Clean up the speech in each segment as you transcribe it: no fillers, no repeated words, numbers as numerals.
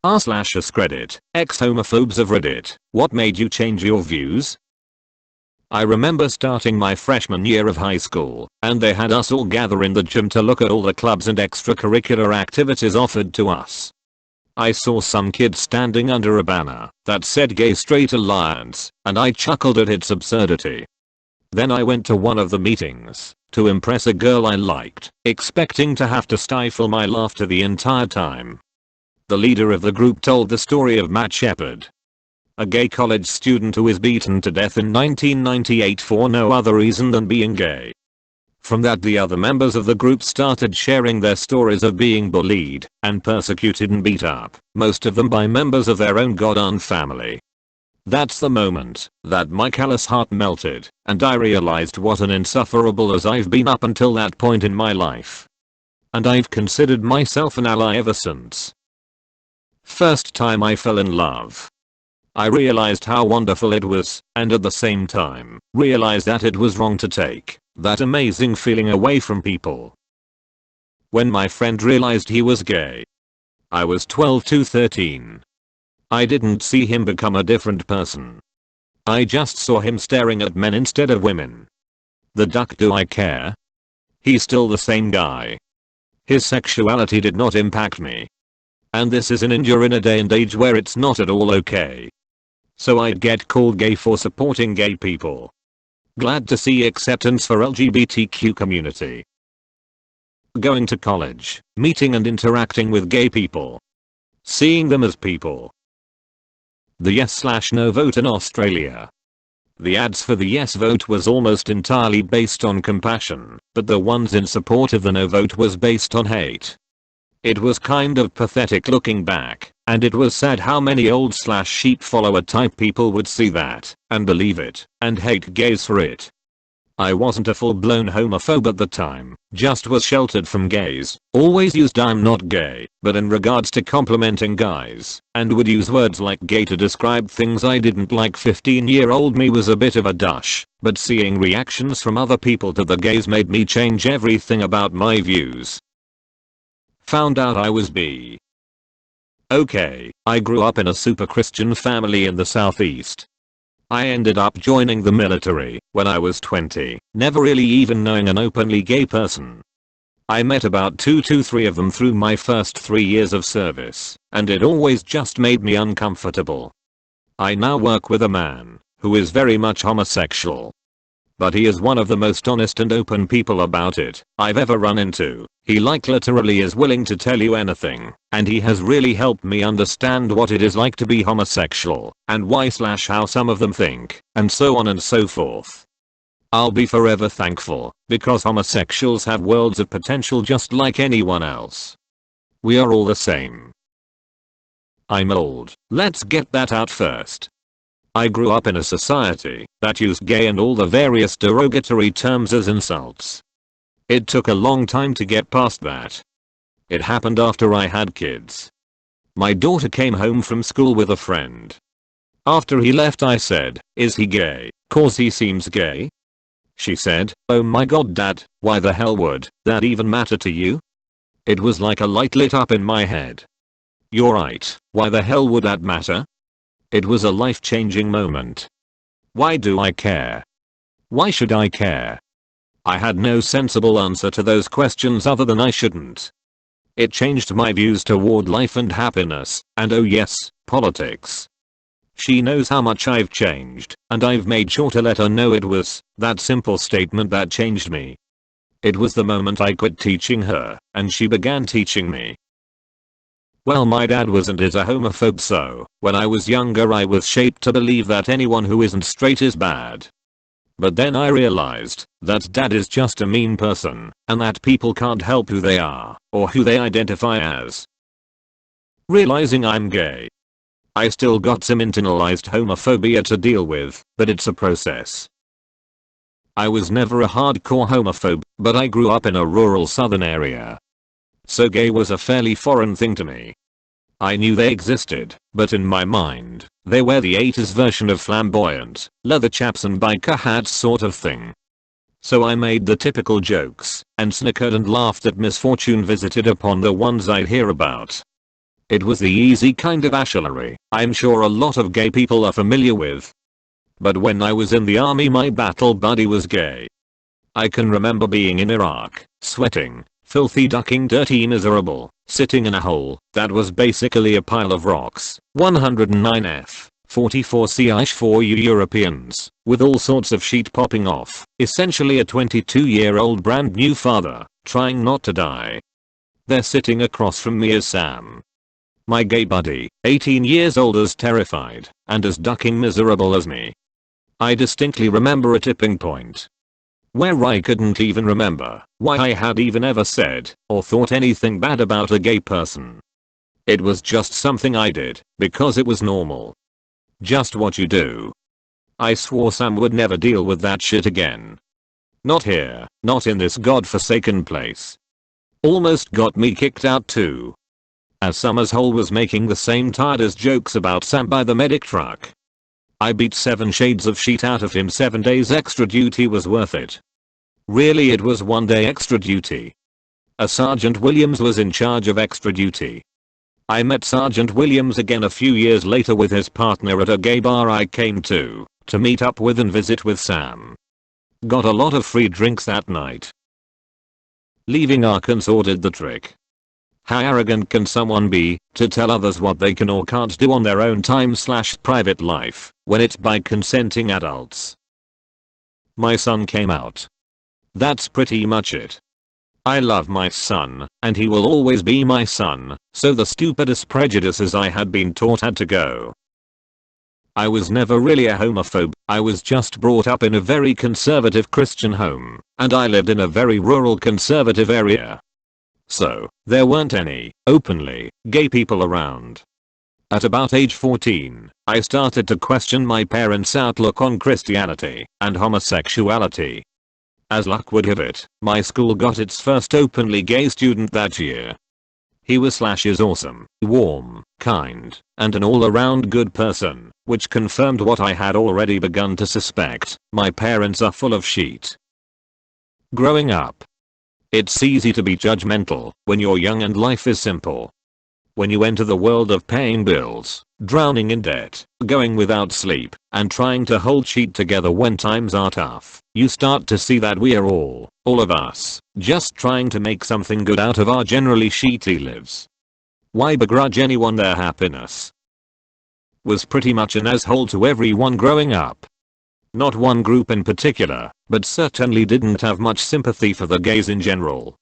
r/AskReddit, Ex-Homophobes of Reddit, what made you change your views? I remember starting my freshman year of high school, and they had us all gather in the gym to look at all the clubs and extracurricular activities offered to us. I saw some kid standing under a banner that said Gay Straight Alliance, and I chuckled at its absurdity. Then I went to one of the meetings to impress a girl I liked, expecting to have to stifle my laughter the entire time. The leader of the group told the story of Matt Shepard, a gay college student who was beaten to death in 1998 for no other reason than being gay. From that, the other members of the group started sharing their stories of being bullied and persecuted and beat up, most of them by members of their own goddamn family. That's the moment that my callous heart melted, and I realized what an insufferable as I've been up until that point in my life. And I've considered myself an ally ever since. First time I fell in love. I realized how wonderful it was, and at the same time, realized that it was wrong to take that amazing feeling away from people. When my friend realized he was gay, I was 12 to 13. I didn't see him become a different person. I just saw him staring at men instead of women. The duck, do I care? He's still the same guy. His sexuality did not impact me. And this is an injury in a day and age where it's not at all okay. So I'd get called gay for supporting gay people. Glad to see acceptance for LGBTQ community. Going to college, meeting and interacting with gay people. Seeing them as people. The yes/no vote in Australia. The ads for the yes vote was almost entirely based on compassion, but the ones in support of the no vote was based on hate. It was kind of pathetic looking back, and it was sad how many old/sheep follower type people would see that, and believe it, and hate gays for it. I wasn't a full-blown homophobe at the time, just was sheltered from gays, always used I'm not gay, but in regards to complimenting guys, and would use words like gay to describe things I didn't like. 15-year-old me was a bit of a douche, but seeing reactions from other people to the gays made me change everything about my views. Found out I was bi. Okay, I grew up in a super Christian family in the southeast. I ended up joining the military when I was 20, never really even knowing an openly gay person. I met about 2 to 3 of them through my first 3 years of service, and it always just made me uncomfortable. I now work with a man who is very much homosexual. But he is one of the most honest and open people about it I've ever run into. He literally is willing to tell you anything, and he has really helped me understand what it is like to be homosexual, and why/how some of them think, and so on and so forth. I'll be forever thankful, because homosexuals have worlds of potential just like anyone else. We are all the same. I'm old, let's get that out first. I grew up in a society that used gay and all the various derogatory terms as insults. It took a long time to get past that. It happened after I had kids. My daughter came home from school with a friend. After he left, I said, "Is he gay? 'Cause he seems gay." She said, "Oh my god, Dad, why the hell would that even matter to you?" It was like a light lit up in my head. You're right, why the hell would that matter? It was a life-changing moment. Why do I care? Why should I care? I had no sensible answer to those questions other than I shouldn't. It changed my views toward life and happiness, and oh yes, politics. She knows how much I've changed, and I've made sure to let her know it was that simple statement that changed me. It was the moment I quit teaching her, and she began teaching me. Well, my dad wasn't a homophobe, so when I was younger I was shaped to believe that anyone who isn't straight is bad. But then I realized that Dad is just a mean person, and that people can't help who they are, or who they identify as. Realizing I'm gay. I still got some internalized homophobia to deal with, but it's a process. I was never a hardcore homophobe, but I grew up in a rural southern area. So gay was a fairly foreign thing to me. I knew they existed, but in my mind, they were the 80s version of flamboyant, leather chaps and biker hats sort of thing. So I made the typical jokes, and snickered and laughed at misfortune visited upon the ones I'd hear about. It was the easy kind of ashlery I'm sure a lot of gay people are familiar with. But when I was in the army, my battle buddy was gay. I can remember being in Iraq, sweating, filthy, ducking, dirty, miserable, sitting in a hole that was basically a pile of rocks, 109F, 44C for you Europeans, with all sorts of shit popping off, essentially a 22-year-old brand new father, trying not to die. There sitting across from me is Sam. My gay buddy, 18 years old, as terrified and as ducking miserable as me. I distinctly remember a tipping point where I couldn't even remember why I had even ever said or thought anything bad about a gay person. It was just something I did because it was normal. Just what you do. I swore Sam would never deal with that shit again. Not here, not in this godforsaken place. Almost got me kicked out too. As some asshole was making the same tired as jokes about Sam by the medic truck. I beat 7 shades of shit out of him. 7 days extra duty was worth it. Really, it was 1 day extra duty. A Sergeant Williams was in charge of extra duty. I met Sergeant Williams again a few years later with his partner at a gay bar I came to meet up with and visit with Sam. Got a lot of free drinks that night. Leaving Arkansas did the trick. How arrogant can someone be to tell others what they can or can't do on their own time/private life when it's by consenting adults? My son came out. That's pretty much it. I love my son, and he will always be my son, so the stupidest prejudices I had been taught had to go. I was never really a homophobe. I was just brought up in a very conservative Christian home, and I lived in a very rural conservative area. So, there weren't any openly gay people around. At about age 14, I started to question my parents' outlook on Christianity and homosexuality. As luck would have it, my school got its first openly gay student that year. He was/is awesome, warm, kind, and an all-around good person, which confirmed what I had already begun to suspect: my parents are full of shit. Growing up. It's easy to be judgmental when you're young and life is simple. When you enter the world of paying bills, drowning in debt, going without sleep, and trying to hold shit together when times are tough, you start to see that we are all of us, just trying to make something good out of our generally shitty lives. Why begrudge anyone their happiness? Was pretty much an asshole to everyone growing up. Not one group in particular, but certainly didn't have much sympathy for the gays in general.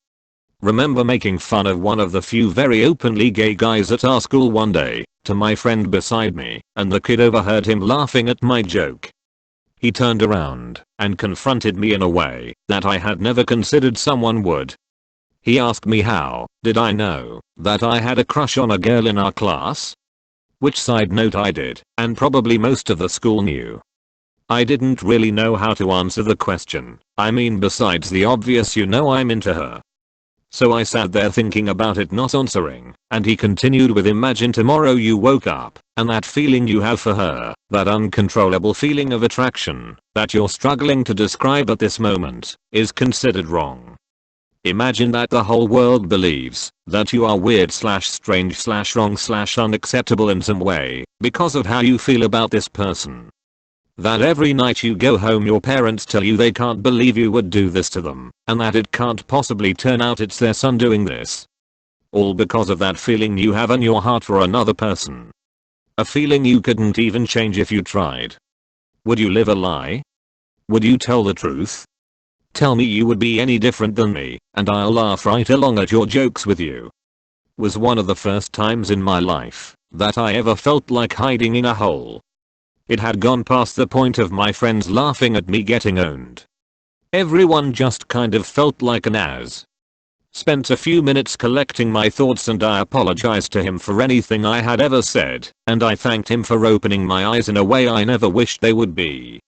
Remember making fun of one of the few very openly gay guys at our school one day, to my friend beside me, and the kid overheard him laughing at my joke. He turned around and confronted me in a way that I had never considered someone would. He asked me how did I know that I had a crush on a girl in our class? Which, side note, I did, and probably most of the school knew. I didn't really know how to answer the question. I mean, besides the obvious, you know, I'm into her. So I sat there thinking about it, not answering, and he continued with, imagine tomorrow you woke up, and that feeling you have for her, that uncontrollable feeling of attraction, that you're struggling to describe at this moment, is considered wrong. Imagine that the whole world believes that you are weird/strange/wrong/unacceptable in some way, because of how you feel about this person. That every night you go home your parents tell you they can't believe you would do this to them, and that it can't possibly turn out it's their son doing this. All because of that feeling you have in your heart for another person. A feeling you couldn't even change if you tried. Would you live a lie? Would you tell the truth? Tell me you would be any different than me, and I'll laugh right along at your jokes with you. Was one of the first times in my life that I ever felt like hiding in a hole. It had gone past the point of my friends laughing at me getting owned. Everyone just kind of felt like an ass. Spent a few minutes collecting my thoughts, and I apologized to him for anything I had ever said, and I thanked him for opening my eyes in a way I never wished they would be.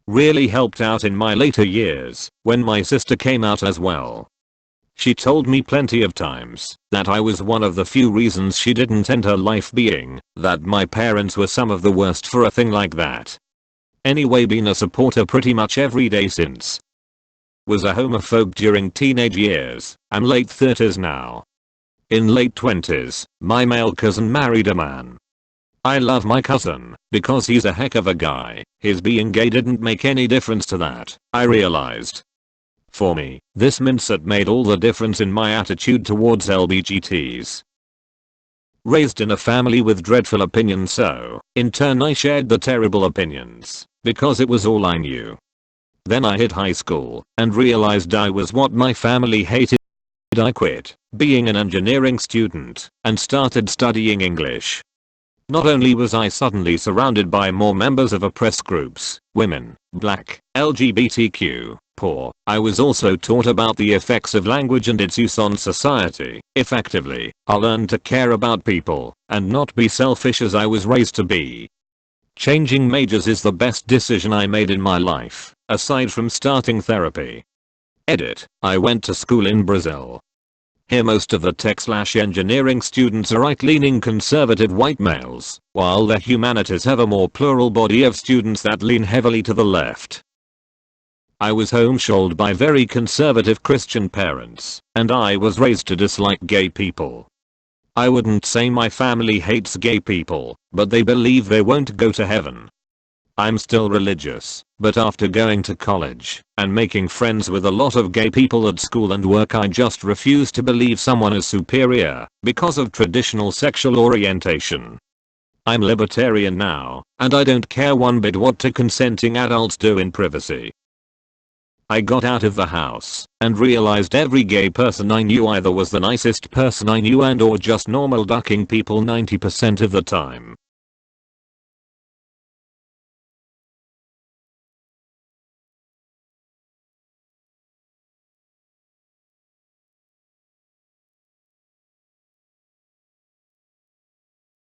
Really helped out in my later years, when my sister came out as well. She told me plenty of times that I was one of the few reasons she didn't end her life, being that my parents were some of the worst for a thing like that. Anyway, been a supporter pretty much every day since. Was a homophobe during teenage years, I'm late 30s now. In late 20s, my male cousin married a man. I love my cousin because he's a heck of a guy. His being gay didn't make any difference to that, I realized. For me, this mindset made all the difference in my attitude towards LGBTs. Raised in a family with dreadful opinions, so, in turn I shared the terrible opinions, because it was all I knew. Then I hit high school, and realized I was what my family hated. I quit being an engineering student, and started studying English. Not only was I suddenly surrounded by more members of oppressed groups, women, black, LGBTQ, poor, I was also taught about the effects of language and its use on society. Effectively, I learned to care about people, and not be selfish as I was raised to be. Changing majors is the best decision I made in my life, aside from starting therapy. Edit, I went to school in Brazil. Here most of the tech/engineering students are right-leaning conservative white males, while the humanities have a more plural body of students that lean heavily to the left. I was homeschooled by very conservative Christian parents, and I was raised to dislike gay people. I wouldn't say my family hates gay people, but they believe they won't go to heaven. I'm still religious, but after going to college and making friends with a lot of gay people at school and work, I just refuse to believe someone is superior because of traditional sexual orientation. I'm libertarian now, and I don't care one bit what two consenting adults do in privacy. I got out of the house and realized every gay person I knew either was the nicest person I knew and or just normal ducking people 90% of the time.